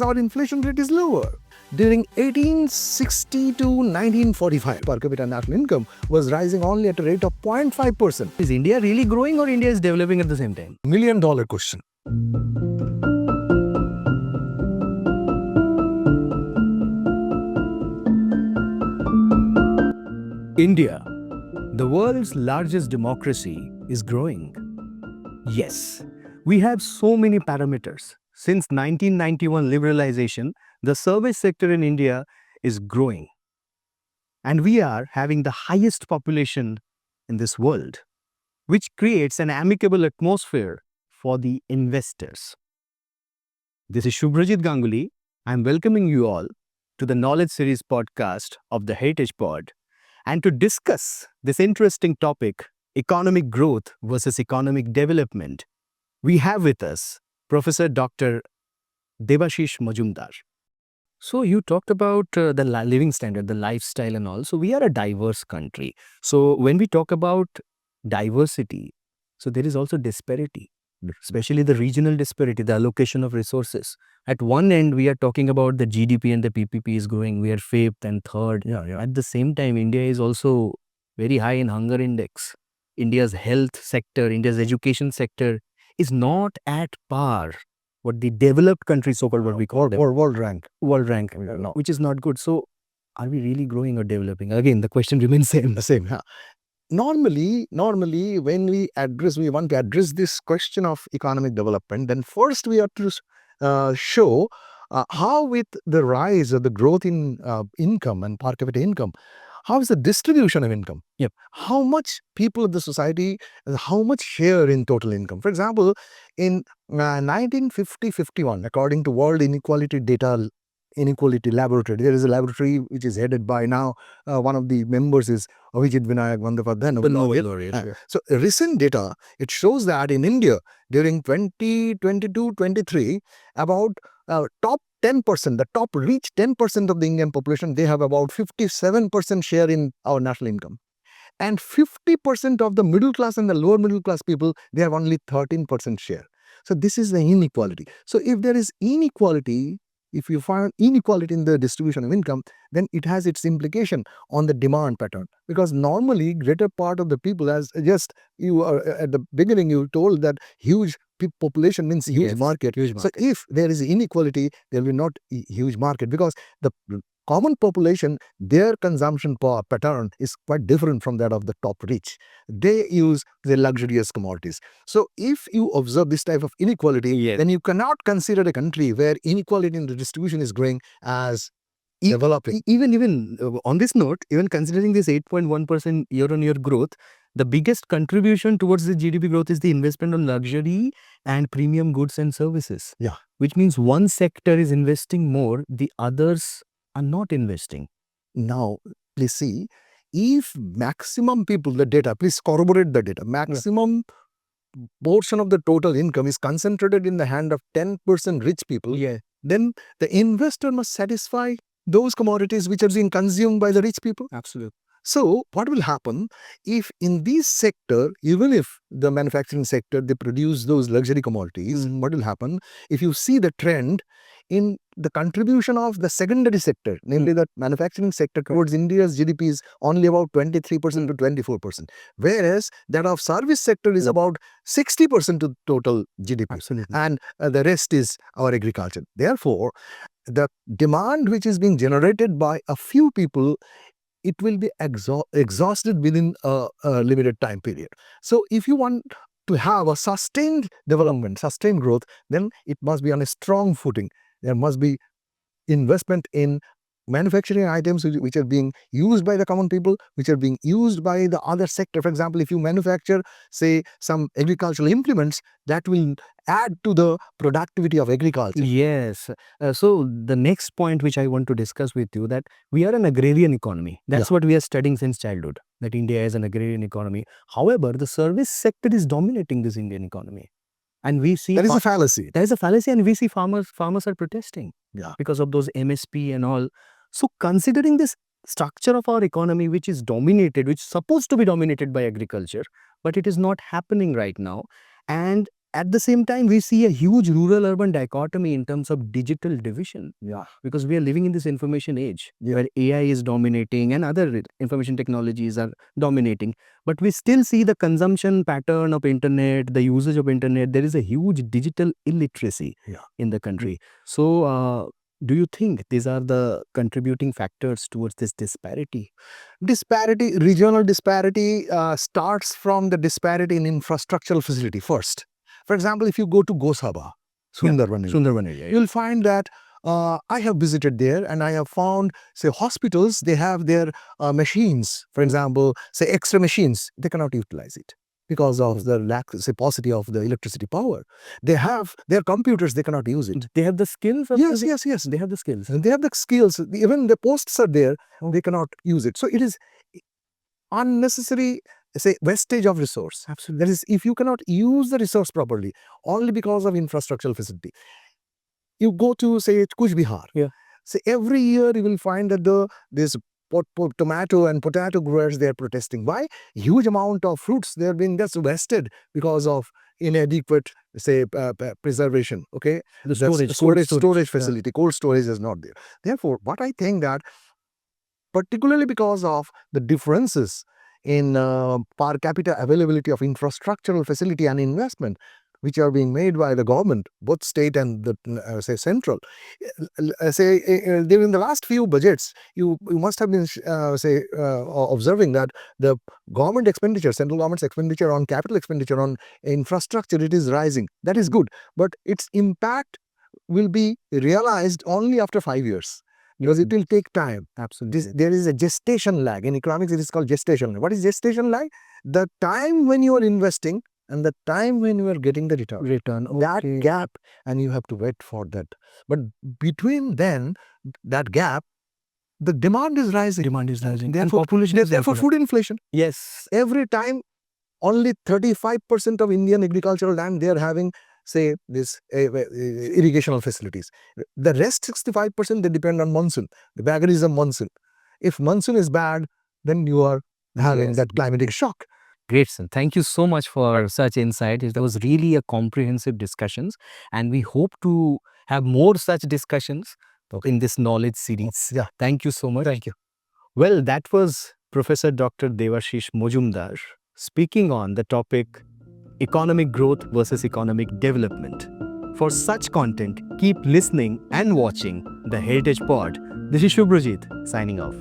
our inflation rate is lower. During 1860 to 1945, per capita national income was rising only at a rate of 0.5%. Is India really growing or India is developing at the same time? $1 million question. India, the world's largest democracy, is growing. Yes, we have so many parameters. Since 1991 liberalization, the service sector in India is growing. And we are having the highest population in this world, which creates an amicable atmosphere for the investors. This is Subhrajeet Ganguly. I'm welcoming you all to the Knowledge Series podcast of the Heritage Pod, and to discuss this interesting topic, economic growth versus economic development, we have with us Professor Dr. Debashis Mazumdar. So you talked about the living standard, the lifestyle and all. So we are a diverse country. So when we talk about diversity, so there is also disparity, especially the regional disparity, the allocation of resources. At one end, we are talking about the GDP and the PPP is growing. We are fifth and third. At the same time, India is also very high in hunger index. India's health sector, India's education sector is not at par what the developed countries, so-called what we call them. Or world rank. World rank, No. which is not good. So are we really growing or developing? Again, the question remains same. The same. Yeah. Normally, when we want to address this question of economic development, then first we have to show how with the rise of the growth in income and per capita income, how is the distribution of income? Yep. How much people of the society, how much share in total income? For example, in 1950-51, according to World Inequality Laboratory, there is a laboratory which is headed by now one of the members is Avijit Vinayak Bandyopadhyay. The Nobel laureate. So recent data, it shows that in India during 2022-23, about top 10%, the top reach 10% of the Indian population, they have about 57% share in our national income. And 50% of the middle class and the lower middle class people, they have only 13% share. So this is the inequality. So if there is inequality, if you find inequality in the distribution of income, then it has its implication on the demand pattern. Because normally, greater part of the people, as just you are at the beginning, you told that huge population means huge market. So if there is inequality, there will not huge market, because the common population, their consumption pattern is quite different from that of the top rich. They use the luxurious commodities. So if you observe this type of inequality, then you cannot consider a country where inequality in the distribution is growing as developing. Even on this note, even considering this 8.1% year-on-year growth, the biggest contribution towards the GDP growth is the investment on luxury and premium goods and services. Yeah. Which means one sector is investing more, the others are not investing. Now, please see, if maximum people, the data, please corroborate the data, maximum portion of the total income is concentrated in the hand of 10% rich people, then the investor must satisfy those commodities which are being consumed by the rich people. Absolutely. So what will happen if in this sector, even if the manufacturing sector, they produce those luxury commodities, what will happen if you see the trend in the contribution of the secondary sector, namely the manufacturing sector towards India's GDP is only about 23% to 24%, whereas that of service sector is about 60% to total GDP. Absolutely. And the rest is our agriculture. Therefore, the demand which is being generated by a few people, it will be exhausted within a limited time period. So if you want to have a sustained development, sustained growth, then it must be on a strong footing. There must be investment in manufacturing items which are being used by the common people, which are being used by the other sector. For example, if you manufacture, say, some agricultural implements, that will add to the productivity of agriculture. Yes. So the next point which I want to discuss with you, that we are an agrarian economy. That's what we are studying since childhood, that India is an agrarian economy. However, the service sector is dominating this Indian economy. And we see that is a fallacy. There is a fallacy, and we see farmers are protesting because of those MSP and all. So considering this structure of our economy, which is dominated, which is supposed to be dominated by agriculture, but it is not happening right now. And At the same time, we see a huge rural-urban dichotomy in terms of digital division. Yeah. Because we are living in this information age Yeah. where AI is dominating and other information technologies are dominating. But we still see the consumption pattern of internet, the usage of internet. There is a huge digital illiteracy Yeah. in the country. So, do you think these are the contributing factors towards this disparity? Regional disparity starts from the disparity in infrastructural facility first. For example, if you go to Gosaba, Sundarban area, Sundarban area. you'll find that I have visited there and I have found, say, hospitals, they have their machines, for example, say X-ray machines, they cannot utilize it because of the lack, say, paucity of the electricity power. They have their computers, they cannot use it. They have the skills? Yes. They have the skills. And they have the skills. Even the posts are there, they cannot use it. So it is unnecessary, say, wastage of resource. Absolutely. That is, if you cannot use the resource properly, only because of infrastructural facility. You go to, say, Kuch Bihar. Yeah. So every year you will find that this tomato and potato growers, they are protesting. Why? Huge amount of fruits, they are being just wasted because of inadequate, say, preservation. Okay, The storage facility, cold storage is not there. Therefore, what I think that, particularly because of the differences in per capita availability of infrastructural facility and investment, which are being made by the government, both state and the say central. During the last few budgets, you must have been observing that the government expenditure, central government's expenditure on capital expenditure on infrastructure, it is rising. That is good, but its impact will be realized only after 5 years. Because it will take time. Absolutely. There is a gestation lag. In economics, it is called gestation lag. What is gestation lag? The time when you are investing and the time when you are getting the return. That gap, and you have to wait for that. But between then, that gap, the demand is rising. Therefore, population is therefore food inflation. Yes. Every time, only 35% of Indian agricultural land, they are having, say, this irrigational facilities. The rest 65%, they depend on monsoon. The vagaries of monsoon. If monsoon is bad, then you are having that climatic shock. Great, son. Thank you so much for such insight. It was really a comprehensive discussions, and we hope to have more such discussions in this knowledge series. Yeah. Thank you so much. Thank you. Well, that was Professor Dr. Debashis Mazumdar speaking on the topic economic growth versus economic development. For such content, keep listening and watching the Heritage Pod. This is Subhrajeet signing off.